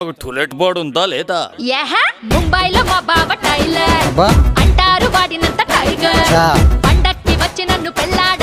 To let board ఉందా లేదా? ముంబైలో మా బావ టైలర్ అంటారు వాడినంత టైగర్. పండక్కి వచ్చి నన్ను పెళ్ళాడు